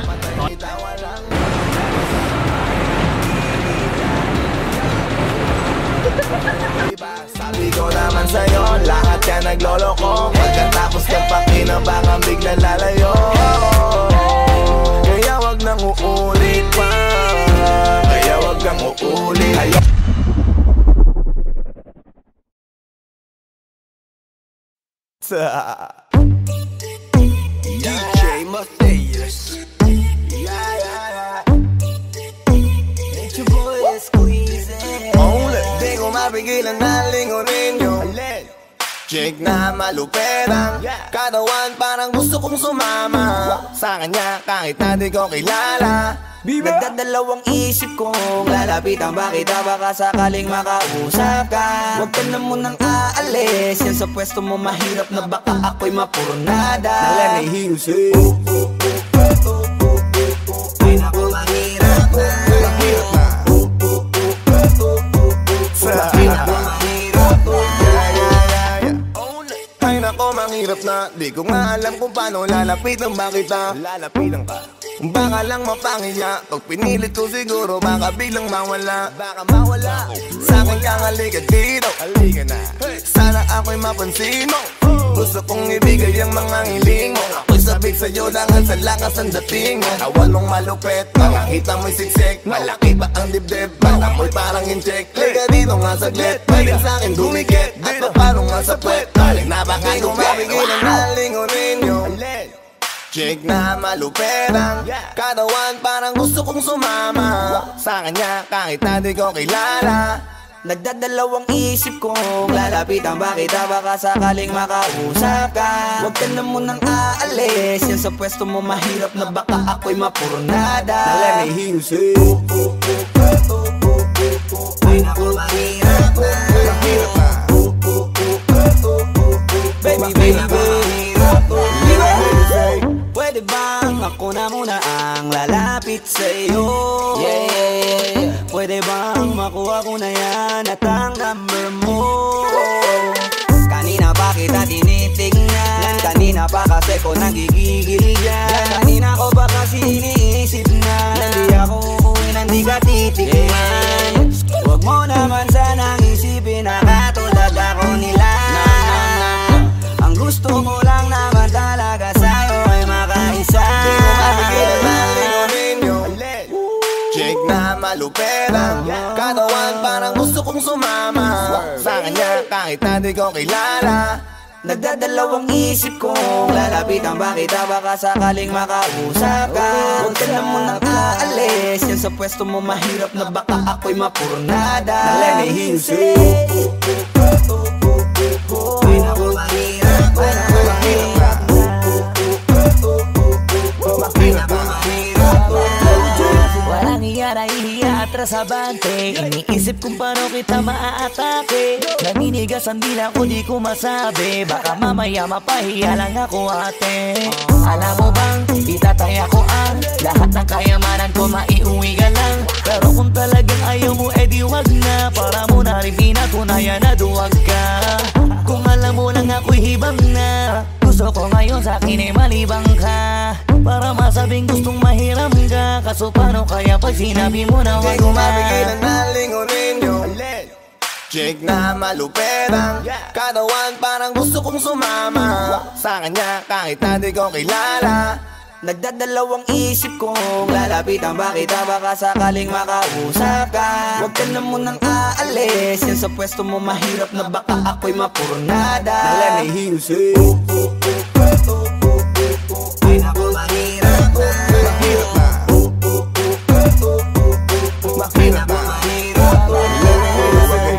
Sabi ko naman sa'yo, lahat ka nagloloko. Pagkatapos kang pakinabangan, bigla lalayo. Kaya wag nang uulit pa, kaya wag kang uulit. DJ Mateus. It's your boy Squeezy. Di ko mapigilan na lingunin yung chick na maluperang katawan, parang gusto kong sumama sa kanya kahit na di ko kilala. Nagdadalawang isip kong lalapitan ba kita, baka sakaling makausap ka. Huwag ka na munang aalis, yan sa pwesto mo mahirap na baka ako'y mapurnada. Nalanihius eh. Ay naku, mahirap na. Mahirap na. Ay naku, mahirap na. Ay naku, mahirap na. Di ko nga alam kung paano lalapitan ba kita. Lalapitan ka, baka lang mapangiya. Pag pinilit ko siguro, baka biglang mawala. Baka mawala. Sa'kin kang halika dito, halika na. Sana ako'y mapansin mo. Gusto kong ibigay ang mga hiling mo. Ako'y sabik sa'yo langan sa lakas ang dating mo. Awan mong malupet, makakita mo'y siksik. Malaki ba ang dibdib, mata mo'y parang incheck. Liga dito nga saglit, pwedeng sa'kin dumikit. At paano nga sa puwet, napakay kong mapigilan na lingunin nyo. Chick na maluperang katawan, parang gusto kong sumama sa kanya kahit na di ko kilala. Nagdadalawang isip kong lalapitan ba kita, baka sakaling makausap ka. Huwag ka na munang aalis, yan sa pwesto mo mahirap na baka ako'y mapurnada. Nalanihius eh. Ay naku, mahirap na. Mahirap na. Baby, baby, mahirap na. Pwede bang ako na muna ang lalapit sa'yo? Yeah. Pwede bang makuha ko na yan at ang number mo? Kanina pa kita tinitignan, kanina pa kasi ko nagigigil dyan. Kanina ko pa kasi iniisip na hindi ako uuwi, hindi ka titigman. Huwag mo naman sanang isipin na katulad ako nila. Ang gusto ko lang naman talaga sa'yo ay makaisa. Di mo mapigilan na lingunin yung chick na maluperang katawan, parang gusto kong sumama sa kanya kahit na di ko kilala. Nagdadalawang isip kong lalapitan ba kita, baka sakaling makausap ka. Huwag ka na munang aalis, yan sa pwesto mo mahirap na baka ako'y mapurnada. Nalanihius eh. Ay naku, mahirap, ay naku, mahirap. pera sa bante. Iniisip kung paano kita maaatake. Naninigas ang dila ko, di ko masabi. Baka mamaya mapahiya lang ako ate. Alam mo bang, itataya ko ang lahat ng kayamanan ko, maiuwi ka lang. Pero kung talagang ayaw mo, edi wag na. Para mo na rin pinatunayan na duwag ka. Kung alam mo lang ako'y hibang na. Gusto ko ngayon sa akin ay malibang ka. Para masabing gustong mahiram ka. Kaso paano kaya pag sinabi mo na wag na? Di ko mapigilan na lingunin yung chick na malupit ang katawan. Parang gusto kong sumama sa kanya kahit na di ko kilala. Nagdadalawang isip kong lalapitan ba kita, baka sakaling makausap ka. Huwag ka na munang aalis, yan sa pwesto mo mahirap na baka ako'y mapurnada. Let me hear you say ay naku, mahirap na. mahirap na. Mahirap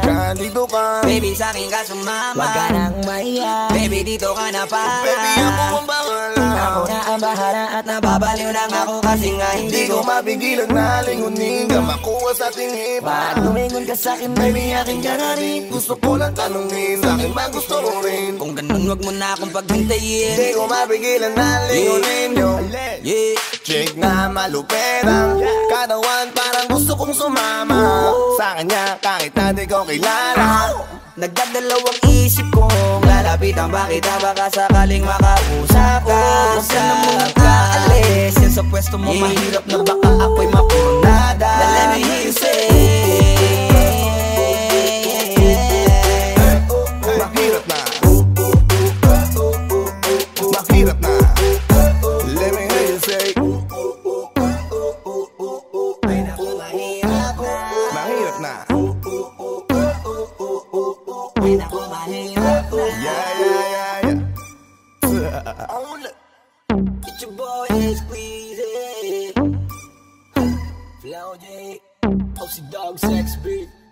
na. Dito ka, Baby, sa'kin ka sumama. Wag ka nang maiya. Baby, dito ka na para. baby ako ang bahala. Ako na ang bahala at Nababaliw lang ako kasi nga Hindi ko mapigilan na lingunin ka, makuha sa tingin. Bakit tumingon ka sa'kin, baby, akin ka na rin. Gusto ko lang tanungin, sa'kin ba gusto mo rin? kung ganun, wag mo na akong paghintayin. Hindi ko mapigilan na lingunin yung Yeah. chick na malupit ang katawan. Parang gusto kong sumama sa kanya kahit na di ko kilala. Nagdadalawang isip kong lalapitan ba kita, baka sakaling makausap ka. Huwag ka na munang aalis, yan sa pwesto mo mahirap na baka ako'y mapurnada. Let me hear you say Mahirap na. Mahirap na. Let me hear you say mahirap na. Yeah, yeah, yeah, yeah. Get your boy squeezy Flow J, Oxy Dog Sex Beat.